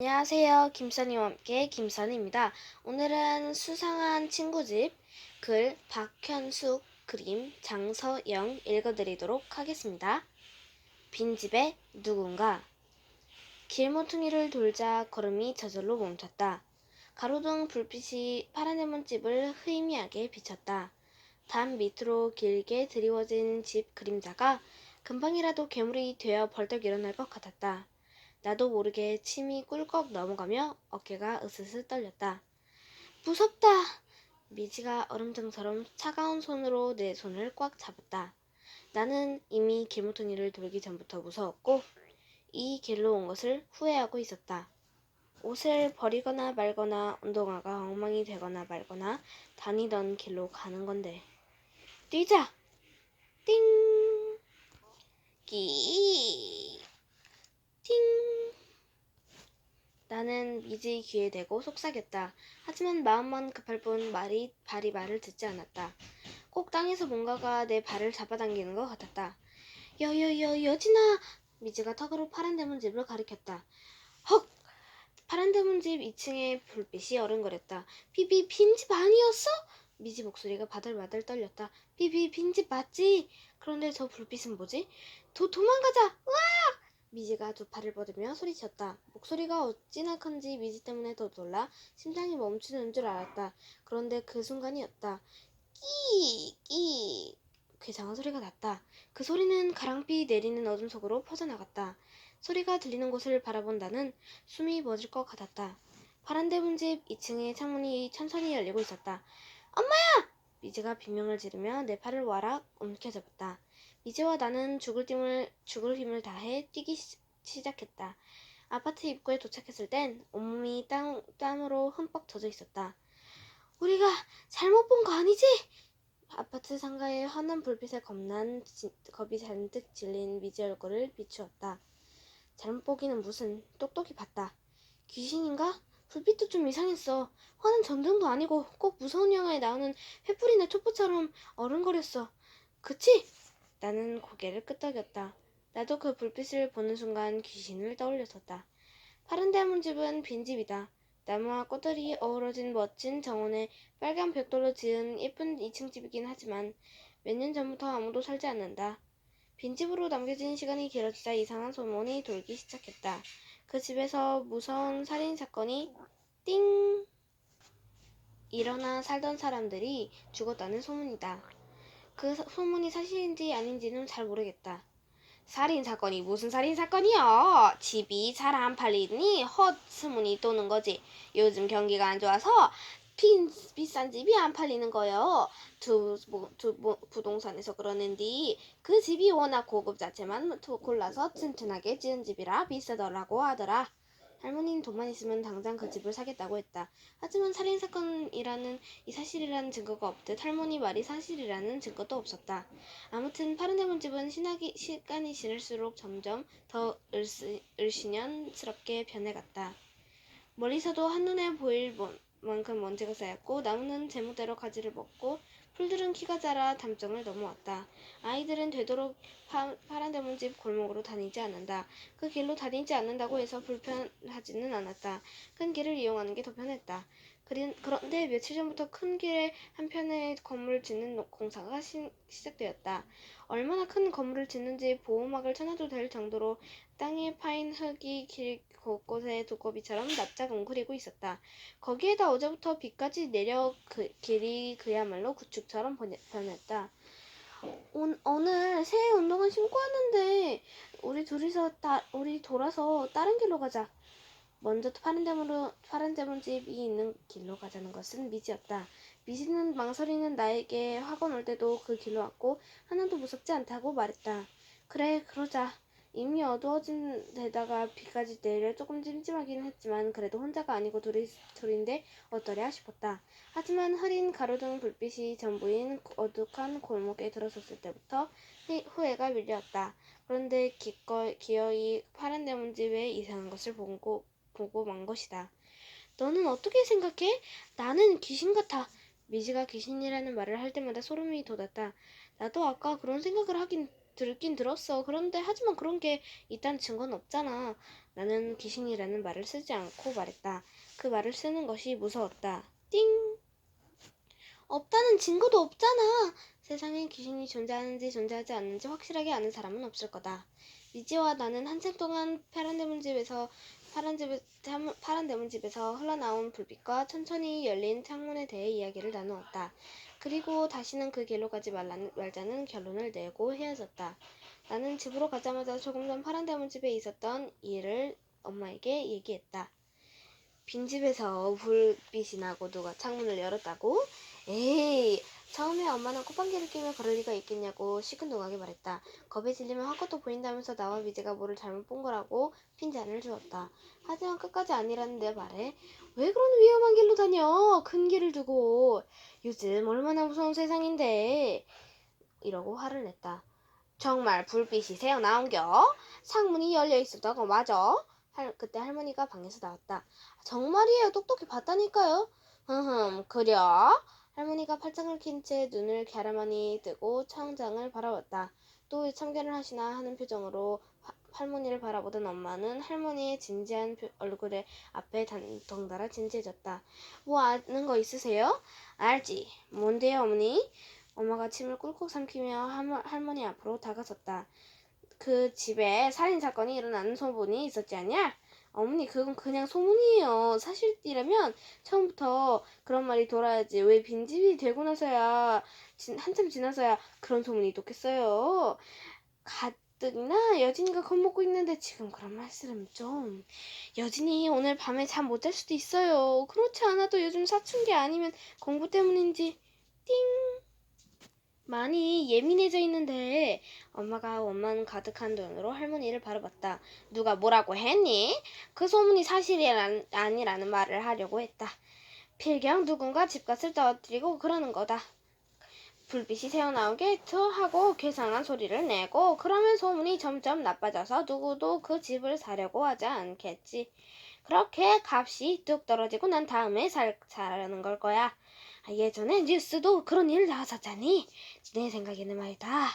안녕하세요. 김선희와 함께 김선희입니다. 오늘은 수상한 친구집 글 박현숙 그림 장서영 읽어드리도록 하겠습니다. 빈집에 누군가 길모퉁이를 돌자 걸음이 저절로 멈췄다. 가로등 불빛이 파란 레몬집을 흐미하게 비쳤다. 담 밑으로 길게 드리워진 집 그림자가 금방이라도 괴물이 되어 벌떡 일어날 것 같았다. 나도 모르게 침이 꿀꺽 넘어가며 어깨가 으스스 떨렸다. 무섭다! 미지가 얼음장처럼 차가운 손으로 내 손을 꽉 잡았다. 나는 이미 길모퉁이를 돌기 전부터 무서웠고 이 길로 온 것을 후회하고 있었다. 옷을 버리거나 말거나 운동화가 엉망이 되거나 말거나 다니던 길로 가는 건데. 뛰자! 띵! 끼! 띵! 나는 미지 귀에 대고 속삭였다. 하지만 마음만 급할 뿐 발이 말을 듣지 않았다. 꼭 땅에서 뭔가가 내 발을 잡아당기는 것 같았다. 여진아! 미지가 턱으로 파란 대문집을 가리켰다. 헉! 파란 대문집 2층의 불빛이 어른거렸다. 비비 빈집 아니었어? 미지 목소리가 바들바들 떨렸다. 비비 빈집 맞지? 그런데 저 불빛은 뭐지? 도망가자! 으악! 미지가 두 팔을 뻗으며 소리쳤다. 목소리가 어찌나 큰지 미지 때문에 더 놀라 심장이 멈추는 줄 알았다. 그런데 그 순간이었다. 끼! 괴상한 소리가 났다. 그 소리는 가랑비 내리는 어둠 속으로 퍼져나갔다. 소리가 들리는 곳을 바라본 나는 숨이 멎을 것 같았다. 파란 대문집 2층의 창문이 천천히 열리고 있었다. 엄마야! 미지가 비명을 지르며 내 팔을 와락 움켜잡았다. 미지와 나는 죽을 힘을 다해 뛰기 시작했다. 아파트 입구에 도착했을 땐 온몸이 땀으로 흠뻑 젖어 있었다. 우리가 잘못 본 거 아니지? 아파트 상가의 환한 불빛에 겁이 잔뜩 질린 미지 얼굴을 비추었다. 잘못 보기는 무슨, 똑똑히 봤다. 귀신인가? 불빛도 좀 이상했어. 화는 전등도 아니고 꼭 무서운 영화에 나오는 횃불이나 촛불처럼 어른거렸어. 그치? 나는 고개를 끄덕였다. 나도 그 불빛을 보는 순간 귀신을 떠올렸었다. 파란 대문집은 빈집이다. 나무와 꽃들이 어우러진 멋진 정원에 빨간 벽돌로 지은 예쁜 2층 집이긴 하지만 몇 년 전부터 아무도 살지 않는다. 빈집으로 남겨진 시간이 길어지자 이상한 소문이 돌기 시작했다. 그 집에서 무서운 살인 사건이 띵! 일어나 살던 사람들이 죽었다는 소문이다. 그 소문이 사실인지 아닌지는 잘 모르겠다. 살인사건이 무슨 살인사건이야? 집이 잘 안 팔리니 헛소문이 도는 거지. 요즘 경기가 안 좋아서 비싼 집이 안 팔리는 거요. 부동산에서 그러는데 그 집이 워낙 고급 자체만 골라서 튼튼하게 지은 집이라 비싸더라고 하더라. 할머니는 돈만 있으면 당장 그 집을 사겠다고 했다. 하지만 살인사건이라는 이 사실이라는 증거가 없듯 할머니 말이 사실이라는 증거도 없었다. 아무튼 파란 대문집은 시간이 지날수록 점점 더 을씨년스럽게 변해갔다. 멀리서도 한눈에 보일 만큼 먼지가 쌓였고 나무는 제멋대로 가지를 먹고 풀들은 키가 자라 담장을 넘어왔다. 아이들은 되도록 파란 대문집 골목으로 다니지 않는다. 그 길로 다니지 않는다고 해서 불편하지는 않았다. 큰 길을 이용하는 게 더 편했다. 그런데 며칠 전부터 큰 길의 한편에 건물을 짓는 공사가 시작되었다. 얼마나 큰 건물을 짓는지 보호막을 쳐놔도 될 정도로 땅에 파인 흙이 길 곳곳에 두꺼비처럼 납작 웅크리고 있었다. 거기에다 어제부터 비까지 내려 길이 그야말로 구축처럼 변했다. 오늘 새 운동화 신고 왔는데 우리 돌아서 다른 길로 가자. 먼저 파란 대문집이 있는 길로 가자는 것은 미지였다. 미지는 망설이는 나에게 학원 올 때도 그 길로 왔고 하나도 무섭지 않다고 말했다. 그래, 그러자. 이미 어두워진 데다가 비까지 내려 조금 찜찜하긴 했지만 그래도 혼자가 아니고 둘인데 어떠랴 싶었다. 하지만 흐린 가로등 불빛이 전부인 어둑한 골목에 들어섰을 때부터 후회가 밀려왔다. 그런데 기어이 파란 대문집에 이상한 것을 보고 만 것이다. 너는 어떻게 생각해? 나는 귀신 같아. 미지가 귀신이라는 말을 할 때마다 소름이 돋았다. 나도 아까 그런 생각을 들긴 들었어. 그런데 하지만 그런 게 있다는 증거는 없잖아. 나는 귀신이라는 말을 쓰지 않고 말했다. 그 말을 쓰는 것이 무서웠다. 띵! 없다는 증거도 없잖아. 세상에 귀신이 존재하는지 존재하지 않는지 확실하게 아는 사람은 없을 거다. 미지와 나는 한참 동안 파란 대문집에서 흘러나온 불빛과 천천히 열린 창문에 대해 이야기를 나누었다. 그리고 다시는 그 길로 가지 말자는 결론을 내고 헤어졌다. 나는 집으로 가자마자 조금 전 파란 대문집에 있었던 일을 엄마에게 얘기했다. 빈집에서 불빛이 나고 누가 창문을 열었다고? 에이, 처음에 엄마는 콧방귀를 뀌며 그럴 리가 있겠냐고 시큰둥하게 말했다. 겁에 질리면 헛것도 보인다면서 나와 미지가 뭐를 잘못 본 거라고 핀잔을 주었다. 하지만 끝까지 아니라는 내 말에 왜 그런 위험한 길로 다녀? 큰 길을 두고. 요즘 얼마나 무서운 세상인데. 이러고 화를 냈다. 정말 불빛이 새어나온겨? 창문이 열려있었다고 맞아? 그때 할머니가 방에서 나왔다. 정말이에요. 똑똑히 봤다니까요. 그려? 할머니가 팔짱을 낀 채 눈을 갸라만히 뜨고 창장을 바라봤다. 또 왜 참견을 하시나 하는 표정으로 할머니를 바라보던 엄마는 할머니의 진지한 얼굴에 앞에 덩달아 진지해졌다. 뭐 아는 거 있으세요? 알지. 뭔데요, 어머니? 엄마가 침을 꿀꺽 삼키며 할머니 앞으로 다가섰다. 그 집에 살인사건이 일어나는 소문이 있었지 않냐? 어머니, 그건 그냥 소문이에요. 사실이라면 처음부터 그런 말이 돌아야지. 왜 빈집이 되고 나서야, 한참 지나서야 그런 소문이 돋겠어요. 가뜩이나 여진이가 겁먹고 있는데 지금 그런 말씀은 좀. 여진이 오늘 밤에 잠 못 잘 수도 있어요. 그렇지 않아도 요즘 사춘기 아니면 공부 때문인지. 띵. 많이 예민해져 있는데. 엄마가 원망 가득한 눈으로 할머니를 바라봤다. 누가 뭐라고 했니? 그 소문이 사실이 아니라는 말을 하려고 했다. 필경 누군가 집값을 떨어뜨리고 그러는 거다. 불빛이 새어나오겠죠 하고 괴상한 소리를 내고 그러면 소문이 점점 나빠져서 누구도 그 집을 사려고 하지 않겠지. 그렇게 값이 뚝 떨어지고 난 다음에 사려는 걸 거야. 예전에 뉴스도 그런 일 나왔었잖니. 내 생각에는 말이다.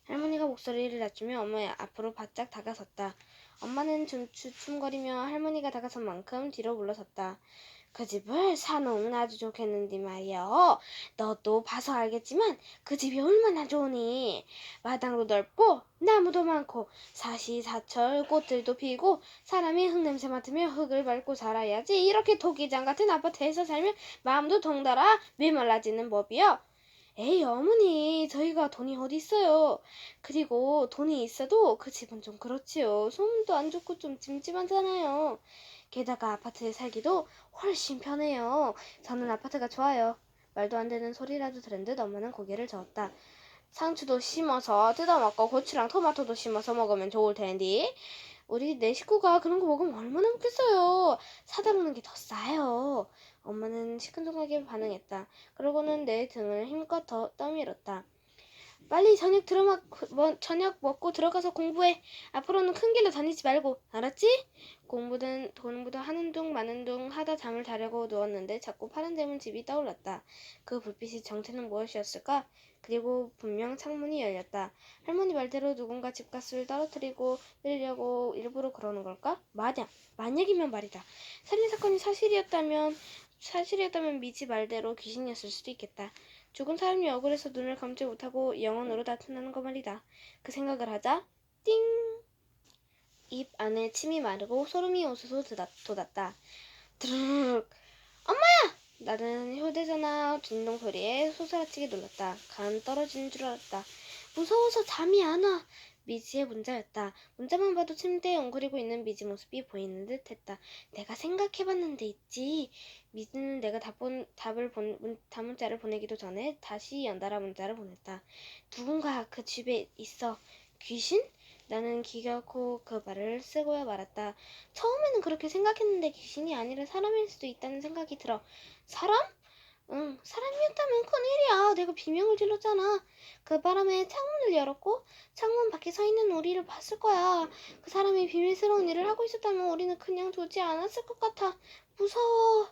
할머니가 목소리를 낮추며 엄마 앞으로 바짝 다가섰다. 엄마는 주춤거리며 할머니가 다가선 만큼 뒤로 물러섰다. 그 집을 사놓으면 아주 좋겠는데 말이여. 너도 봐서 알겠지만 그 집이 얼마나 좋으니. 마당도 넓고 나무도 많고 사시사철 꽃들도 피고 사람이 흙냄새 맡으며 흙을 밟고 살아야지. 이렇게 토기장 같은 아파트에서 살면 마음도 덩달아 메말라지는 법이여. 에이 어머니, 저희가 돈이 어디 있어요. 그리고 돈이 있어도 그 집은 좀 그렇지요. 소문도 안 좋고 좀 찜찜하잖아요. 게다가 아파트에 살기도 훨씬 편해요. 저는 아파트가 좋아요. 말도 안 되는 소리라도 들은 듯 엄마는 고개를 저었다. 상추도 심어서 뜯어먹고 고추랑 토마토도 심어서 먹으면 좋을 텐데. 우리 네 식구가 그런 거 먹으면 얼마나 먹겠어요. 사다 먹는 게 더 싸요. 엄마는 시큰둥하게 반응했다. 그러고는 내 등을 힘껏 더 떠밀었다. 빨리 저녁 먹고 들어가서 공부해. 앞으로는 큰 길로 다니지 말고. 알았지? 공부도 하는 둥 마는 둥 하다 잠을 자려고 누웠는데 자꾸 파란 대문 집이 떠올랐다. 그 불빛의 정체는 무엇이었을까? 그리고 분명 창문이 열렸다. 할머니 말대로 누군가 집값을 떨어뜨리고 내리려고 일부러 그러는 걸까? 만약이면 말이다. 살인사건이 사실이었다면 미지 말대로 귀신이었을 수도 있겠다. 죽은 사람이 억울해서 눈을 감지 못하고 영혼으로 나타나는 거 말이다. 그 생각을 하자 띵! 입 안에 침이 마르고 소름이 오수수 돋았다. 드르륵! 엄마야! 나는 휴대전화 진동 소리에 소스라치게 놀랐다. 간 떨어지는 줄 알았다. 무서워서 잠이 안 와. 미지의 문자였다. 문자만 봐도 침대에 웅크리고 있는 미지 모습이 보이는 듯 했다. 내가 생각해봤는데 있지. 미지는 내가 답문자를 보내기도 전에 다시 연달아 문자를 보냈다. 누군가 그 집에 있어. 귀신? 나는 기어코 그 말을 쓰고야 말았다. 처음에는 그렇게 생각했는데 귀신이 아니라 사람일 수도 있다는 생각이 들어. 사람? 응, 사람이었다면 큰일이야. 내가 비명을 질렀잖아. 그 바람에 창문을 열었고 창문 밖에 서 있는 우리를 봤을 거야. 그 사람이 비밀스러운 일을 하고 있었다면 우리는 그냥 두지 않았을 것 같아. 무서워.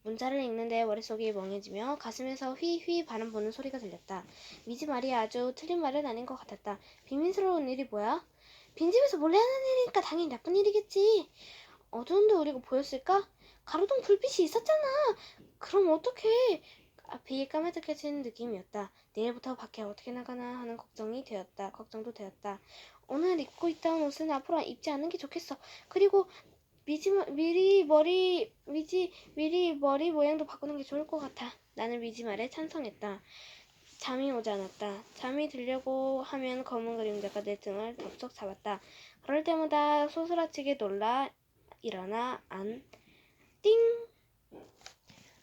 문자를 읽는데 머릿속이 멍해지며 가슴에서 휘휘 바람 부는 소리가 들렸다. 미지 말이 아주 틀린 말은 아닌 것 같았다. 비밀스러운 일이 뭐야? 빈집에서 몰래 하는 일이니까 당연히 나쁜 일이겠지. 어두운데 우리가 보였을까? 가로등 불빛이 있었잖아. 그럼 어떡해? 앞이 까매득해진 느낌이었다. 내일부터 밖에 어떻게 나가나 하는 걱정도 되었다. 오늘 입고 있던 옷은 앞으로 입지 않는 게 좋겠어. 그리고 미리 머리 모양도 바꾸는 게 좋을 것 같아. 나는 미지 말에 찬성했다. 잠이 오지 않았다. 잠이 들려고 하면 검은 그림자가 내 등을 덥석 잡았다. 그럴 때마다 소스라치게 놀라 일어나 띵!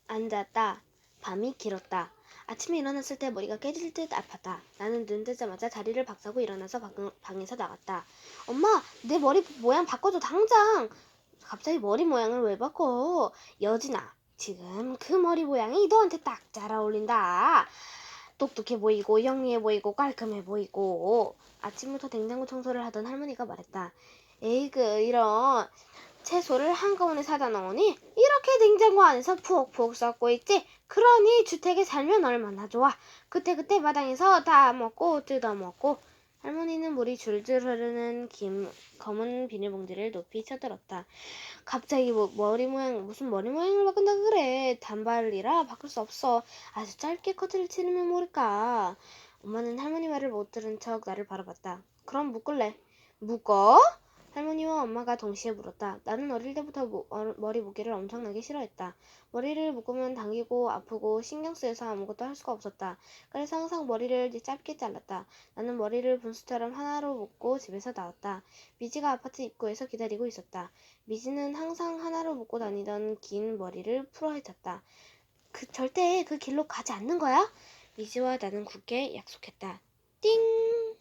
앉았다. 밤이 길었다. 아침에 일어났을 때 머리가 깨질 듯 아팠다. 나는 눈 뜨자마자 자리를 박차고 일어나서 방에서 나갔다. 엄마, 내 머리 모양 바꿔줘, 당장! 갑자기 머리 모양을 왜 바꿔? 여진아, 지금 그 머리 모양이 너한테 딱 잘 어울린다. 똑똑해 보이고 영리해 보이고 깔끔해 보이고. 아침부터 냉장고 청소를 하던 할머니가 말했다. 에이그 이런 채소를 한꺼번에 사다 넣으니 이렇게 냉장고 안에서 푹푹 썩고 있지. 그러니 주택에 살면 얼마나 좋아. 그때그때 마당에서 다 먹고 뜯어먹고. 할머니는 물이 줄줄 흐르는 검은 비닐봉지를 높이 쳐들었다. 갑자기 무슨 머리 모양을 바꾼다 그래. 단발이라 바꿀 수 없어. 아주 짧게 커트를 치르면 모를까. 엄마는 할머니 말을 못 들은 척 나를 바라봤다. 그럼 묶을래. 묶어? 할머니와 엄마가 동시에 물었다. 나는 어릴 때부터 머리 묶기를 엄청나게 싫어했다. 머리를 묶으면 당기고 아프고 신경 쓰여서 아무것도 할 수가 없었다. 그래서 항상 머리를 짧게 잘랐다. 나는 머리를 분수처럼 하나로 묶고 집에서 나왔다. 미지가 아파트 입구에서 기다리고 있었다. 미지는 항상 하나로 묶고 다니던 긴 머리를 풀어 헤쳤다. 절대 그 길로 가지 않는 거야? 미지와 나는 굳게 약속했다. 띵!